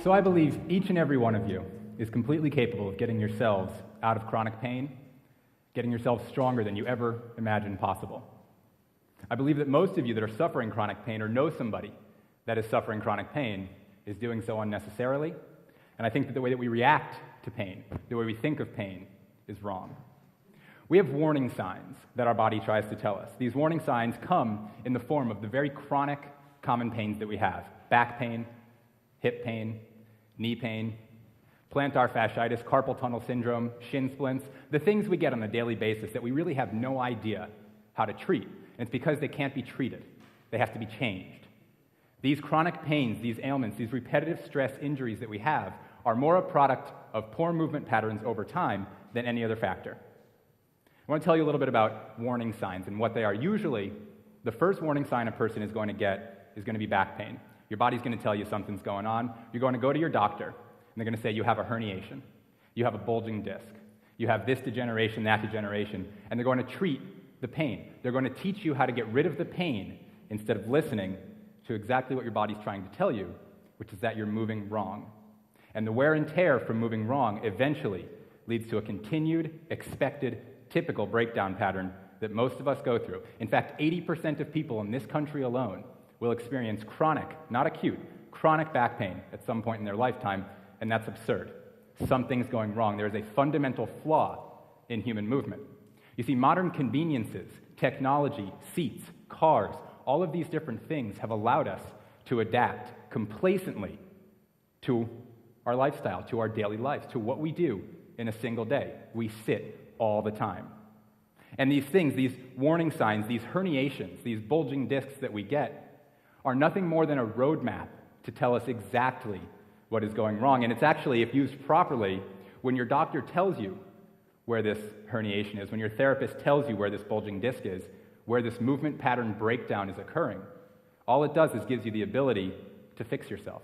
So I believe each and every one of you is completely capable of getting yourselves out of chronic pain, getting yourselves stronger than you ever imagined possible. I believe that most of you that are suffering chronic pain or know somebody that is suffering chronic pain is doing so unnecessarily, and I think that the way that we react to pain, the way we think of pain, is wrong. We have warning signs that our body tries to tell us. These warning signs come in the form of the very chronic, common pains that we have: back pain, hip pain, knee pain, plantar fasciitis, carpal tunnel syndrome, shin splints, the things we get on a daily basis that we really have no idea how to treat. And it's because they can't be treated. They have to be changed. These chronic pains, these ailments, these repetitive stress injuries that we have are more a product of poor movement patterns over time than any other factor. I want to tell you a little bit about warning signs and what they are. Usually, the first warning sign a person is going to get is going to be back pain. Your body's going to tell you something's going on. You're going to go to your doctor, and they're going to say you have a herniation, you have a bulging disc, you have this degeneration, that degeneration, and they're going to treat the pain. They're going to teach you how to get rid of the pain instead of listening to exactly what your body's trying to tell you, which is that you're moving wrong. And the wear and tear from moving wrong eventually leads to a continued, expected, typical breakdown pattern that most of us go through. In fact, 80% of people in this country alone will experience chronic, not acute, chronic back pain at some point in their lifetime, and that's absurd. Something's going wrong. There is a fundamental flaw in human movement. You see, modern conveniences, technology, seats, cars, all of these different things have allowed us to adapt complacently to our lifestyle, to our daily life, to what we do in a single day. We sit all the time. And these things, these warning signs, these herniations, these bulging discs that we get are nothing more than a roadmap to tell us exactly what is going wrong. And it's actually, if used properly, when your doctor tells you where this herniation is, when your therapist tells you where this bulging disc is, where this movement pattern breakdown is occurring, all it does is gives you the ability to fix yourself.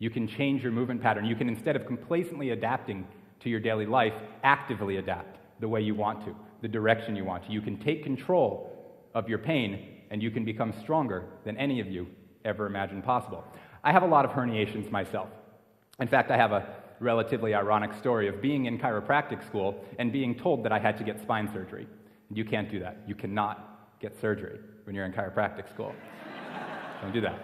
You can change your movement pattern. You can, instead of complacently adapting to your daily life, actively adapt the way you want to, the direction you want to. You can take control of your pain, and you can become stronger than any of you ever imagined possible. I have a lot of herniations myself. In fact, I have a relatively ironic story of being in chiropractic school and being told that I had to get spine surgery. You can't do that. You cannot get surgery when you're in chiropractic school. Don't do that.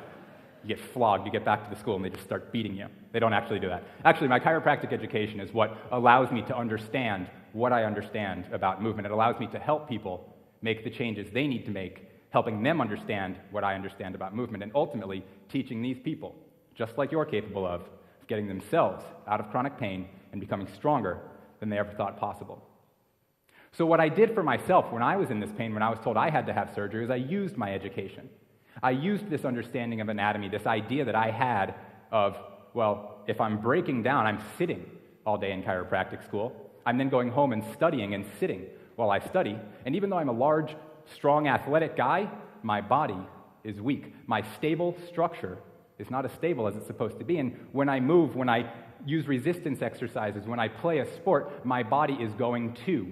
You get flogged, you get back to the school, and they just start beating you. They don't actually do that. Actually, my chiropractic education is what allows me to understand what I understand about movement. It allows me to help people make the changes they need to make, helping them understand what I understand about movement, and ultimately teaching these people, just like you're capable of, getting themselves out of chronic pain and becoming stronger than they ever thought possible. So what I did for myself when I was in this pain, when I was told I had to have surgery, is I used my education. I used this understanding of anatomy, this idea that I had of, well, if I'm breaking down, I'm sitting all day in chiropractic school. I'm then going home and studying and sitting while I study. And even though I'm a large, strong, athletic guy, my body is weak. My stable structure is not as stable as it's supposed to be. And when I move, when I use resistance exercises, when I play a sport, my body is going to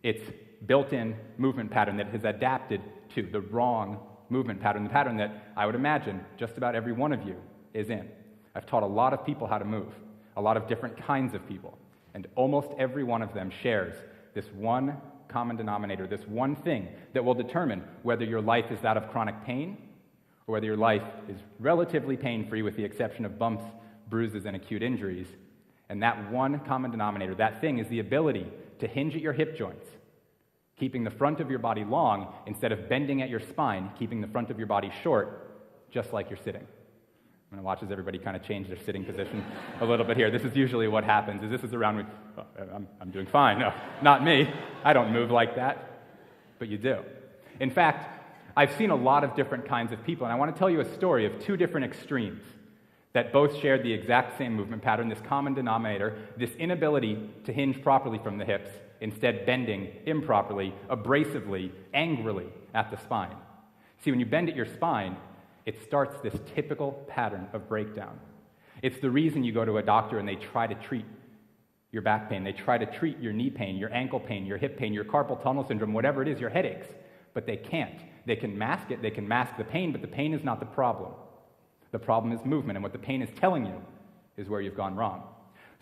its built-in movement pattern that has adapted to the wrong movement pattern, the pattern that I would imagine just about every one of you is in. I've taught a lot of people how to move, a lot of different kinds of people, and almost every one of them shares this one common denominator, this one thing that will determine whether your life is that of chronic pain or whether your life is relatively pain-free with the exception of bumps, bruises, and acute injuries. And that one common denominator, that thing, is the ability to hinge at your hip joints, keeping the front of your body long instead of bending at your spine, keeping the front of your body short, just like you're sitting. I'm going to watch as everybody kind of change their sitting position a little bit here. This is usually what happens, is this is around me. Oh, I'm doing fine. No, not me. I don't move like that. But you do. In fact, I've seen a lot of different kinds of people, and I want to tell you a story of two different extremes that both shared the exact same movement pattern, this common denominator, this inability to hinge properly from the hips, instead bending improperly, abrasively, angrily at the spine. See, when you bend at your spine, it starts this typical pattern of breakdown. It's the reason you go to a doctor and they try to treat your back pain, they try to treat your knee pain, your ankle pain, your hip pain, your carpal tunnel syndrome, whatever it is, your headaches, but they can't. They can mask it, they can mask the pain, but the pain is not the problem. The problem is movement, and what the pain is telling you is where you've gone wrong.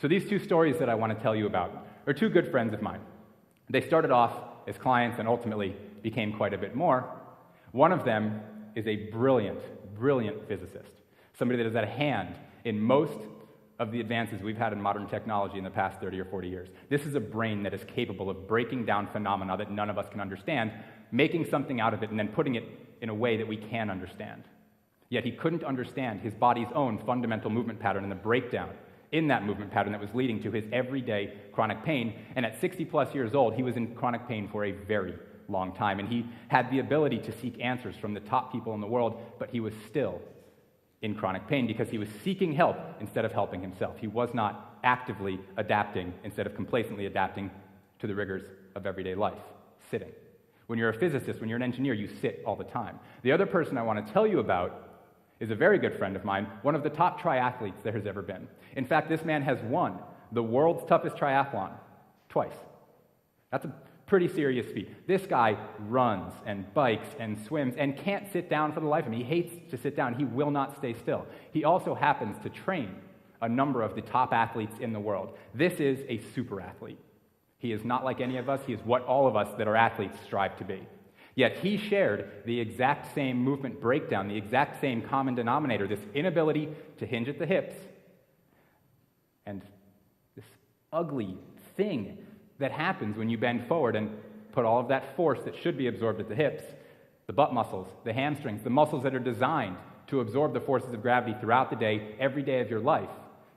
So these two stories that I want to tell you about are two good friends of mine. They started off as clients and ultimately became quite a bit more. One of them is a brilliant, brilliant physicist, somebody that has had a hand in most of the advances we've had in modern technology in the past 30 or 40 years. This is a brain that is capable of breaking down phenomena that none of us can understand, making something out of it, and then putting it in a way that we can understand. Yet he couldn't understand his body's own fundamental movement pattern and the breakdown in that movement pattern that was leading to his everyday chronic pain. And at 60-plus years old, he was in chronic pain for a very long time. And he had the ability to seek answers from the top people in the world, but he was still in chronic pain because he was seeking help instead of helping himself. He was not actively adapting instead of complacently adapting to the rigors of everyday life, sitting. When you're a physicist, when you're an engineer, you sit all the time. The other person I want to tell you about is a very good friend of mine, one of the top triathletes there has ever been. In fact, this man has won the world's toughest triathlon twice. That's a pretty serious feat. This guy runs and bikes and swims and can't sit down for the life of him. He hates to sit down. He will not stay still. He also happens to train a number of the top athletes in the world. This is a super athlete. He is not like any of us. He is what all of us that are athletes strive to be. Yet he shared the exact same movement breakdown, the exact same common denominator, this inability to hinge at the hips, and this ugly thing that happens when you bend forward and put all of that force that should be absorbed at the hips, the butt muscles, the hamstrings, the muscles that are designed to absorb the forces of gravity throughout the day, every day of your life.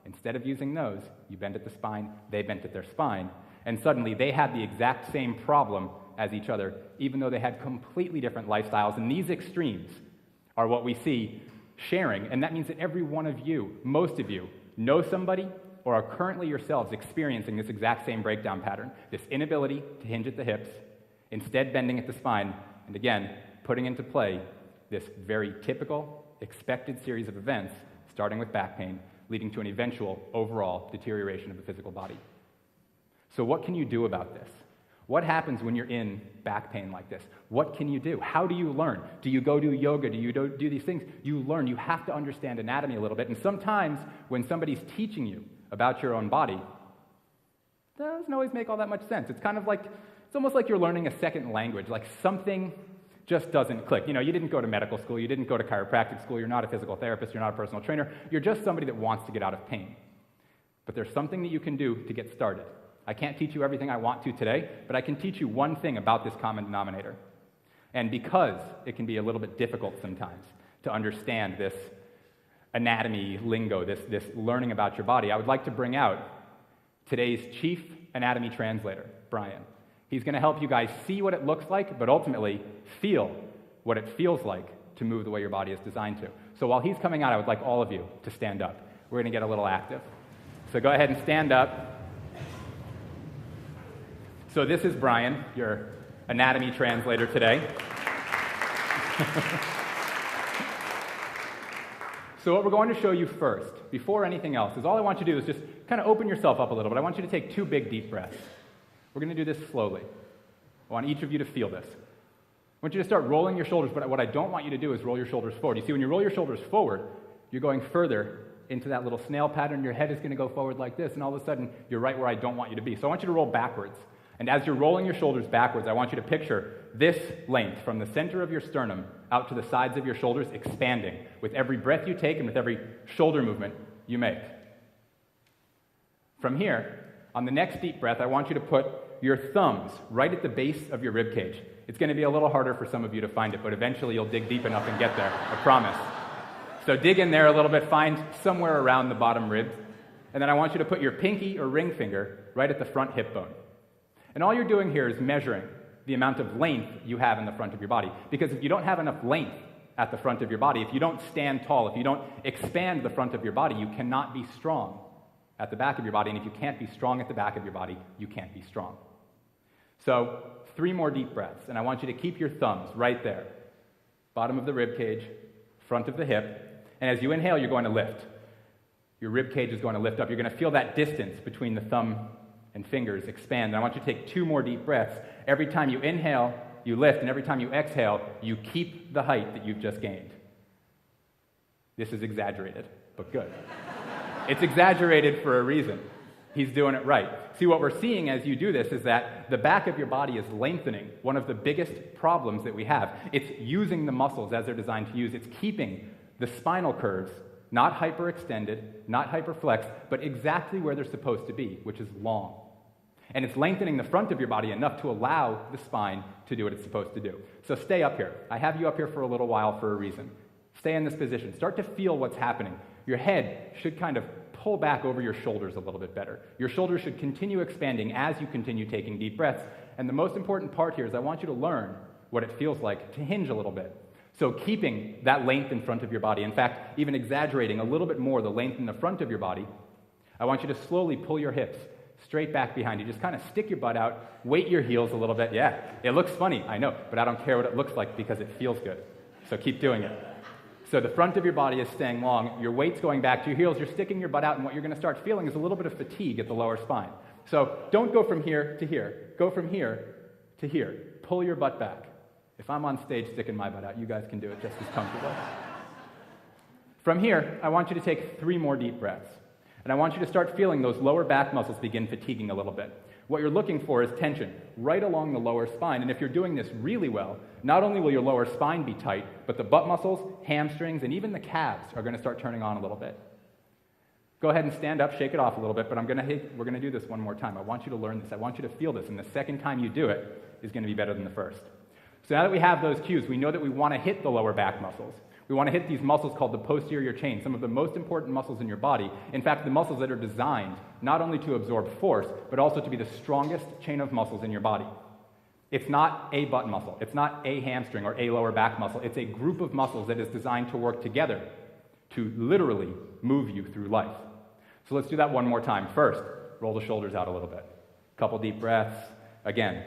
Instead of using those, you bend at the spine, they bent at their spine, and suddenly they had the exact same problem as each other, even though they had completely different lifestyles. And these extremes are what we see sharing, and that means that every one of you, most of you, know somebody or are currently yourselves experiencing this exact same breakdown pattern, this inability to hinge at the hips, instead bending at the spine, and again, putting into play this very typical, expected series of events, starting with back pain, leading to an eventual overall deterioration of the physical body. So what can you do about this? What happens when you're in back pain like this? What can you do? How do you learn? Do you go do yoga? Do you do these things? You learn. You have to understand anatomy a little bit. And sometimes when somebody's teaching you about your own body, that doesn't always make all that much sense. It's kind of like, it's almost like you're learning a second language, like something just doesn't click. You know, you didn't go to medical school, you didn't go to chiropractic school, you're not a physical therapist, you're not a personal trainer, you're just somebody that wants to get out of pain. But there's something that you can do to get started. I can't teach you everything I want to today, but I can teach you one thing about this common denominator. And because it can be a little bit difficult sometimes to understand this anatomy lingo, this learning about your body, I would like to bring out today's chief anatomy translator, Brian. He's going to help you guys see what it looks like, but ultimately feel what it feels like to move the way your body is designed to. So while he's coming out, I would like all of you to stand up. We're going to get a little active. So go ahead and stand up. So this is Brian, your anatomy translator today. So what we're going to show you first, before anything else, is all I want you to do is just kind of open yourself up a little bit. I want you to take 2 big deep breaths. We're going to do this slowly. I want each of you to feel this. I want you to start rolling your shoulders, but what I don't want you to do is roll your shoulders forward. You see, when you roll your shoulders forward, you're going further into that little snail pattern. Your head is going to go forward like this, and all of a sudden, you're right where I don't want you to be. So I want you to roll backwards. And as you're rolling your shoulders backwards, I want you to picture this length from the center of your sternum out to the sides of your shoulders expanding with every breath you take and with every shoulder movement you make. From here, on the next deep breath, I want you to put your thumbs right at the base of your rib cage. It's going to be a little harder for some of you to find it, but eventually you'll dig deep enough and get there, I promise. So dig in there a little bit, find somewhere around the bottom ribs, and then I want you to put your pinky or ring finger right at the front hip bone. And all you're doing here is measuring the amount of length you have in the front of your body. Because if you don't have enough length at the front of your body, if you don't stand tall, if you don't expand the front of your body, you cannot be strong at the back of your body. And if you can't be strong at the back of your body, you can't be strong. So 3 more deep breaths. And I want you to keep your thumbs right there. Bottom of the rib cage, front of the hip. And as you inhale, you're going to lift. Your rib cage is going to lift up. You're going to feel that distance between the thumb and fingers expand. And I want you to take 2 more deep breaths. Every time you inhale, you lift, and every time you exhale, you keep the height that you've just gained. This is exaggerated, but good. It's exaggerated for a reason. He's doing it right. See, what we're seeing as you do this is that the back of your body is lengthening, one of the biggest problems that we have. It's using the muscles as they're designed to use. It's keeping the spinal curves not hyperextended, not hyperflexed, but exactly where they're supposed to be, which is long. And it's lengthening the front of your body enough to allow the spine to do what it's supposed to do. So stay up here. I have you up here for a little while for a reason. Stay in this position. Start to feel what's happening. Your head should kind of pull back over your shoulders a little bit better. Your shoulders should continue expanding as you continue taking deep breaths. And the most important part here is I want you to learn what it feels like to hinge a little bit. So keeping that length in front of your body, in fact, even exaggerating a little bit more the length in the front of your body, I want you to slowly pull your hips straight back behind you. Just kind of stick your butt out, weight your heels a little bit. Yeah, it looks funny, I know, but I don't care what it looks like because it feels good. So keep doing it. So the front of your body is staying long, your weight's going back to your heels, you're sticking your butt out, and what you're going to start feeling is a little bit of fatigue at the lower spine. So don't go from here to here. Go from here to here. Pull your butt back. If I'm on stage sticking my butt out, you guys can do it just as comfortable. From here, I want you to take 3 more deep breaths. And I want you to start feeling those lower back muscles begin fatiguing a little bit. What you're looking for is tension right along the lower spine. And if you're doing this really well, not only will your lower spine be tight, but the butt muscles, hamstrings, and even the calves are going to start turning on a little bit. Go ahead and stand up, shake it off a little bit, but we're going to do this one more time. I want you to learn this. I want you to feel this. And the second time you do it is going to be better than the first. So now that we have those cues, we know that we want to hit the lower back muscles. We want to hit these muscles called the posterior chain, some of the most important muscles in your body. In fact, the muscles that are designed not only to absorb force, but also to be the strongest chain of muscles in your body. It's not a butt muscle. It's not a hamstring or a lower back muscle. It's a group of muscles that is designed to work together to literally move you through life. So let's do that one more time. First, roll the shoulders out a little bit. Couple deep breaths. Again,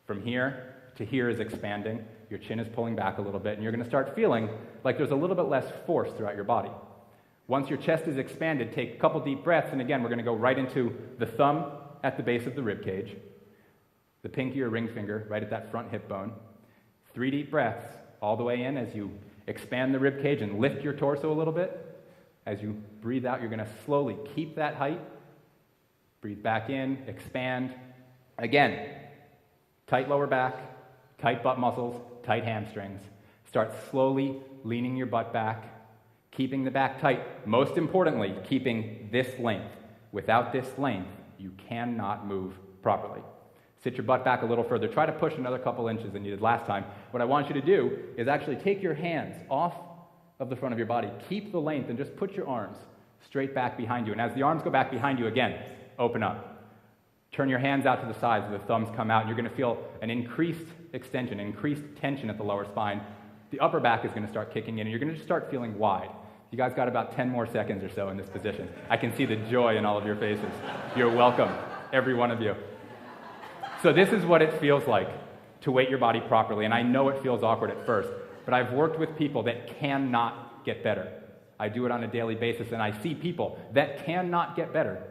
from here to here is expanding. Your chin is pulling back a little bit, and you're going to start feeling like there's a little bit less force throughout your body. Once your chest is expanded, take a couple deep breaths, and again, we're going to go right into the thumb at the base of the rib cage, the pinky or ring finger right at that front hip bone. 3 deep breaths all the way in as you expand the rib cage and lift your torso a little bit. As you breathe out, you're going to slowly keep that height. Breathe back in, expand. Again, tight lower back, tight butt muscles, tight hamstrings. Start slowly leaning your butt back, keeping the back tight. Most importantly, keeping this length. Without this length, you cannot move properly. Sit your butt back a little further. Try to push another couple inches than you did last time. What I want you to do is actually take your hands off of the front of your body. Keep the length and just put your arms straight back behind you. And as the arms go back behind you again, open up. Turn your hands out to the sides, the thumbs come out, and you're going to feel an increased extension, increased tension at the lower spine. The upper back is going to start kicking in, and you're going to just start feeling wide. You guys got about 10 more seconds or so in this position. I can see the joy in all of your faces. You're welcome, every one of you. So this is what it feels like to weight your body properly, and I know it feels awkward at first, but I've worked with people that cannot get better. I do it on a daily basis, and I see people that cannot get better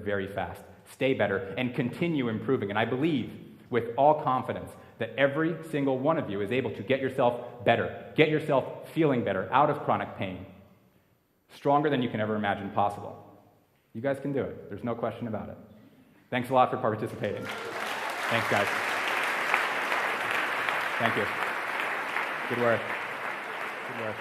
very fast. Stay better, and continue improving. And I believe with all confidence that every single one of you is able to get yourself better, get yourself feeling better, out of chronic pain, stronger than you can ever imagine possible. You guys can do it. There's no question about it. Thanks a lot for participating. Thanks, guys. Thank you. Good work. Good work.